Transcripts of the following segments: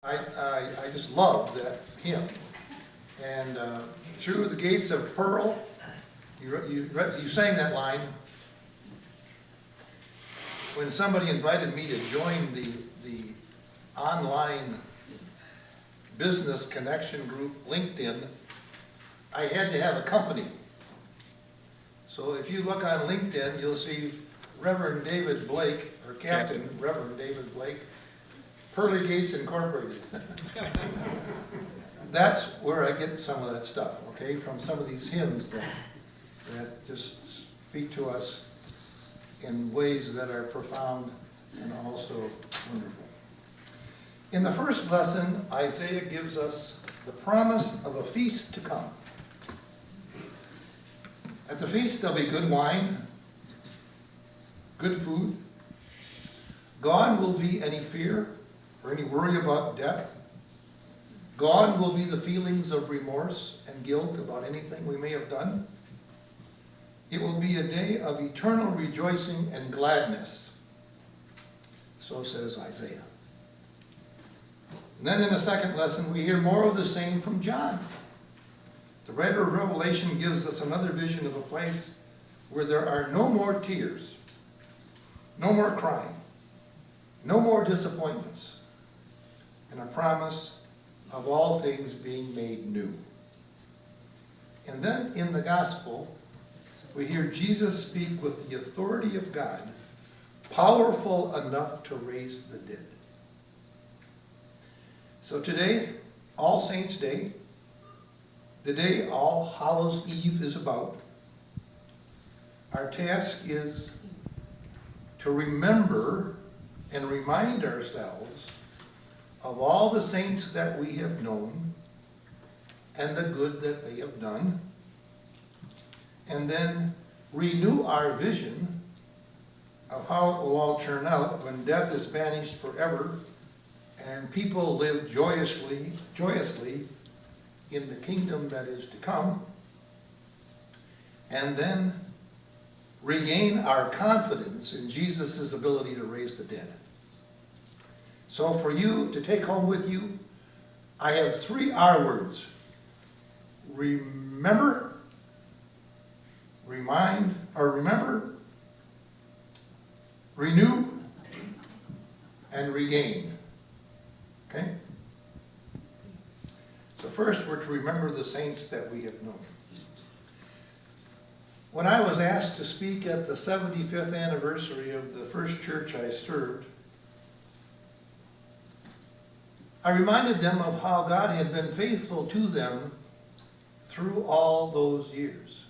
I just love that hymn. And through the gates of pearl, you sang that line. When somebody invited me to join the online business connection group, LinkedIn, I had to have a company. So if you look on LinkedIn, you'll see Reverend David Blake, or Captain Reverend David Blake, Pearly Gates Incorporated. That's where I get some of that stuff, okay, from some of these hymns that just speak to us in ways that are profound and also wonderful. In the first lesson, Isaiah gives us the promise of a feast to come. At the feast, there'll be good wine, good food. Gone will be any fear or any worry about death. Gone will be the feelings of remorse and guilt about anything we may have done. It will be a day of eternal rejoicing and gladness. So says Isaiah. And then in the second lesson, we hear more of the same from John. The writer of Revelation gives us another vision of a place where there are no more tears, no more crying, no more disappointments, and a promise of all things being made new. And then in the gospel, we hear Jesus speak with the authority of God, powerful enough to raise the dead. So today, All Saints' Day, the day All Hallows' Eve is about, our task is to remember and remind ourselves of all the saints that we have known and the good that they have done, and then renew our vision of how it will all turn out when death is banished forever and people live joyously in the kingdom that is to come, and then regain our confidence in Jesus' ability to raise the dead. So for you to take home with you, I have 3 R words. Remember, remember, renew, and regain. Okay? So first, we're to remember the saints that we have known. When I was asked to speak at the 75th anniversary of the first church I served, I reminded them of how God had been faithful to them through all those years.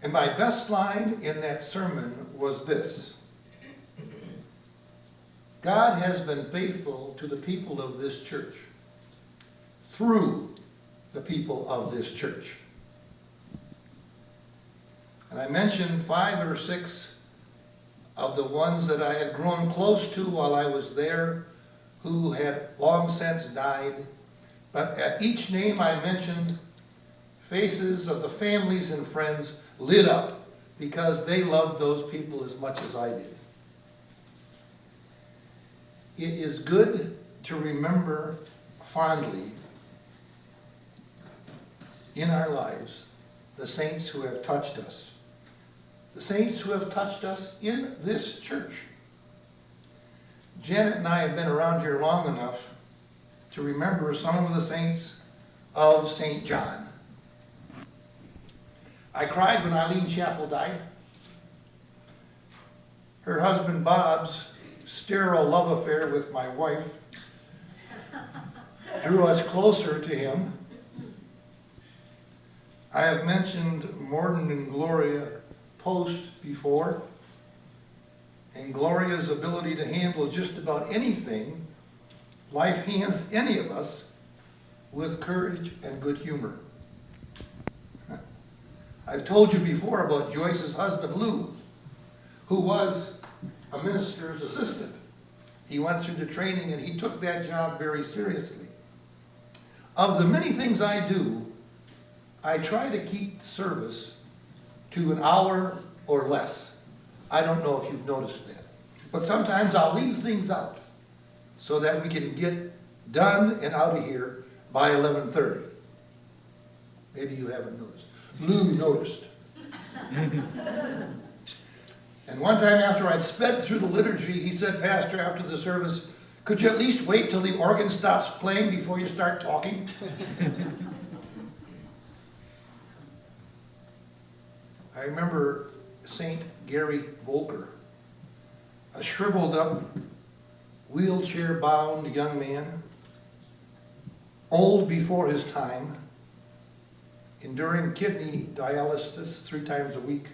And my best line in that sermon was this: God has been faithful to the people of this church through the people of this church. And I mentioned 5 or 6 of the ones that I had grown close to while I was there, who had long since died. But at each name I mentioned, faces of the families and friends lit up because they loved those people as much as I did. It is good to remember fondly in our lives the saints who have touched us. The saints who have touched us in this church. Janet and I have been around here long enough to remember some of the saints of St. John. I cried when Eileen Chappell died. Her husband Bob's sterile love affair with my wife drew us closer to him. I have mentioned Morden and Gloria Post before, and Gloria's ability to handle just about anything life hands any of us with courage and good humor. I've told you before about Joyce's husband Lou, who was a minister's assistant. He went through the training and he took that job very seriously. Of the many things I do, I try to keep the service to an hour or less. I don't know if you've noticed that. But sometimes I'll leave things out so that we can get done and out of here by 11:30. Maybe you haven't noticed. Lou noticed. And one time after I'd sped through the liturgy, he said, "Pastor, after the service, could you at least wait till the organ stops playing before you start talking?" I remember St. Gary Volker, a shriveled up, wheelchair-bound young man, old before his time, enduring kidney dialysis 3 times a week,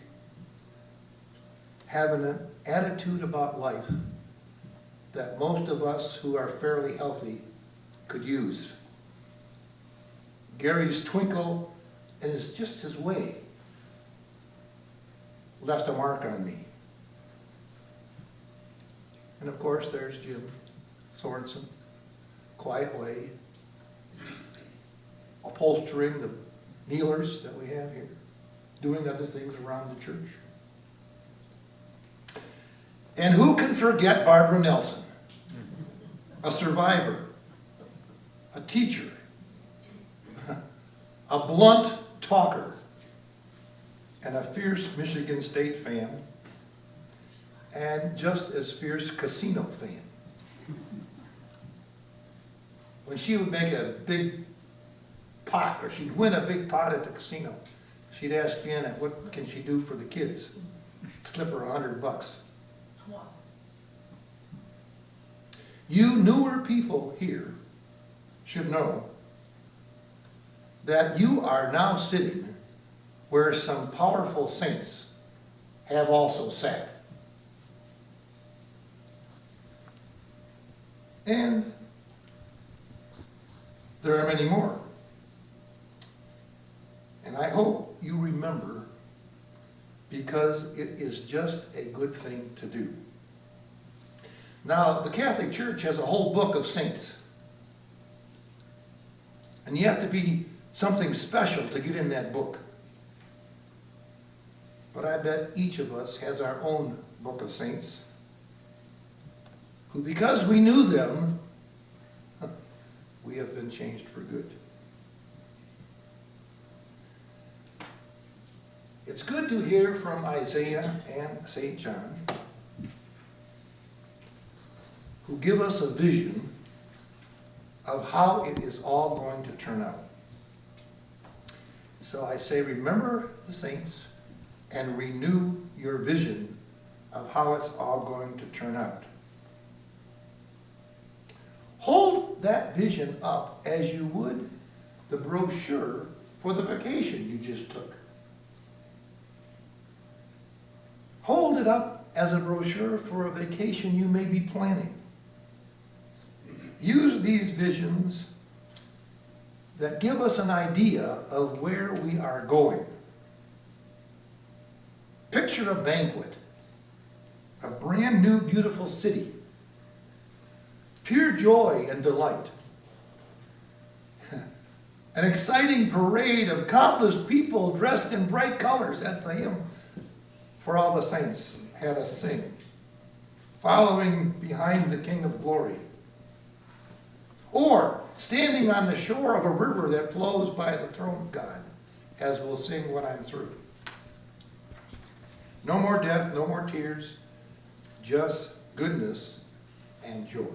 having an attitude about life that most of us who are fairly healthy could use. Gary's twinkle and just his way left a mark on me. And of course there's Jim Sorensen, quiet way, upholstering the kneelers that we have here, doing other things around the church. And who can forget Barbara Nelson, a survivor, a teacher, a blunt talker, and a fierce Michigan State fan, and just as fierce casino fan. When she would make a big pot, or she'd win a big pot at the casino, she'd ask Janet, what can she do for the kids? Slip her $100. You newer people here should know that you are now sitting where some powerful saints have also sat. And there are many more. And I hope you remember, because it is just a good thing to do. Now, the Catholic Church has a whole book of saints. And you have to be something special to get in that book. But I bet each of us has our own book of saints, who, because we knew them, we have been changed for good. It's good to hear from Isaiah and St. John, who give us a vision of how it is all going to turn out. So I say, remember the saints and renew your vision of how it's all going to turn out. Hold that vision up as you would the brochure for the vacation you just took. Hold it up as a brochure for a vacation you may be planning. Use these visions that give us an idea of where we are going. Picture a banquet, a brand new beautiful city, pure joy and delight, an exciting parade of countless people dressed in bright colors, as the hymn for all the saints had us sing, following behind the King of Glory. Or standing on the shore of a river that flows by the throne of God, as we'll sing when I'm through. No more death, no more tears, just goodness and joy.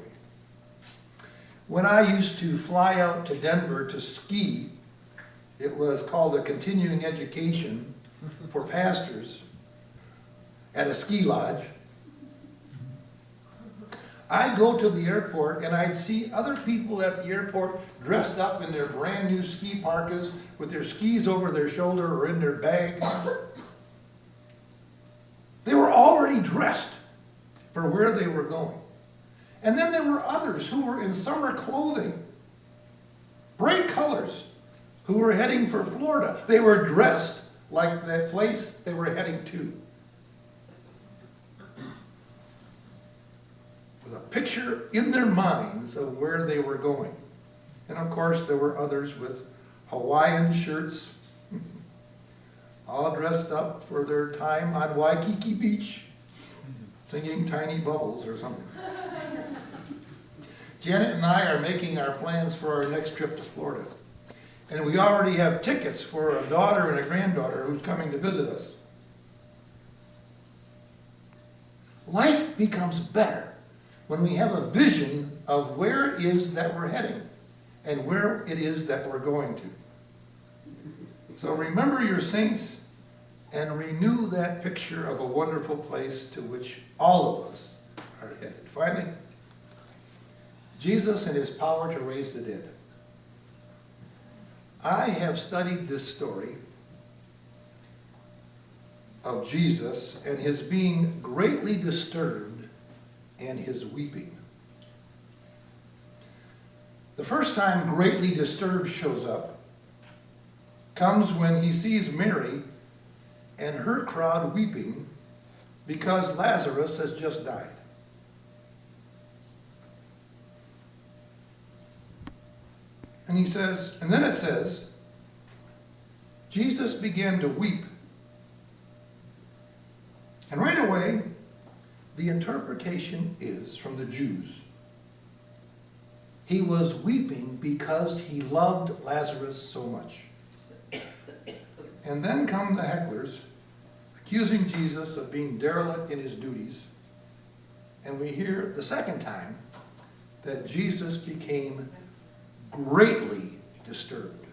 When I used to fly out to Denver to ski, it was called a continuing education for pastors at a ski lodge. I'd go to the airport and I'd see other people at the airport dressed up in their brand new ski parkas with their skis over their shoulder or in their bag. They were already dressed for where they were going. And then there were others who were in summer clothing, bright colors, who were heading for Florida. They were dressed like that place they were heading to, with a picture in their minds of where they were going. And of course there were others with Hawaiian shirts, all dressed up for their time on Waikiki Beach, singing Tiny Bubbles or something. Janet and I are making our plans for our next trip to Florida. And we already have tickets for a daughter and a granddaughter who's coming to visit us. Life becomes better when we have a vision of where it is that we're heading and where it is that we're going to. So remember your saints and renew that picture of a wonderful place to which all of us are headed. Finally, Jesus and his power to raise the dead. I have studied this story of Jesus and his being greatly disturbed and his weeping. The first time greatly disturbed shows up comes when he sees Mary and her crowd weeping because Lazarus has just died. And he says, and then it says, Jesus began to weep. And right away, the interpretation is from the Jews. He was weeping because he loved Lazarus so much. And then come the hecklers, accusing Jesus of being derelict in his duties. And we hear the second time that Jesus became greatly disturbed.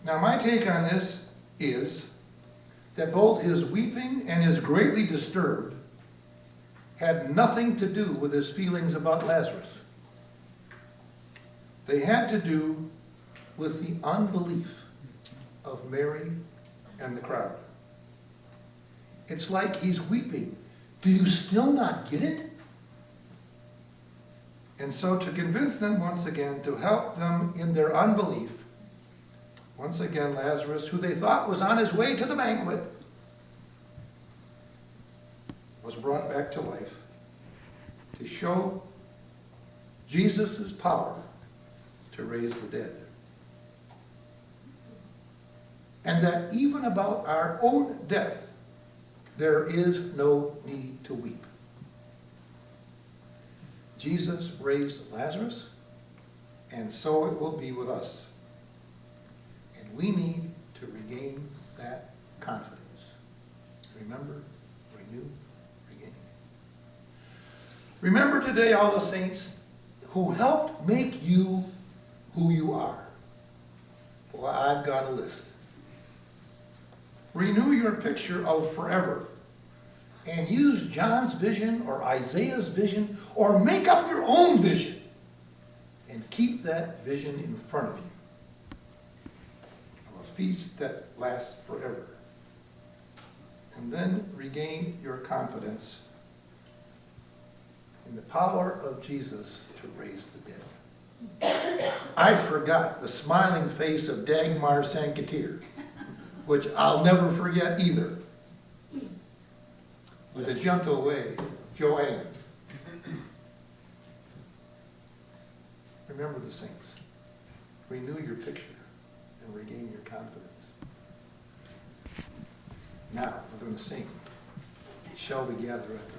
Now, my take on this is that both his weeping and his greatly disturbed had nothing to do with his feelings about Lazarus. They had to do with the unbelief of Mary and the crowd. It's like he's weeping. Do you still not get it? And so to convince them once again, to help them in their unbelief, once again Lazarus, who they thought was on his way to the banquet, was brought back to life to show Jesus' power to raise the dead. And that even about our own death, there is no need to weep. Jesus raised Lazarus, and so it will be with us. And we need to regain that confidence. Remember, renew, regain. Remember today all the saints who helped make you who you are. Well, I've got a list. Renew your picture of forever. And use John's vision or Isaiah's vision or make up your own vision. And keep that vision in front of you. Of a feast that lasts forever. And then regain your confidence in the power of Jesus to raise the dead. I forgot the smiling face of Dagmar Sanketeer, which I'll never forget either. With a gentle way, Joanne. Remember the saints. Renew your picture and regain your confidence. Now, we're going to sing. Shall we gather at the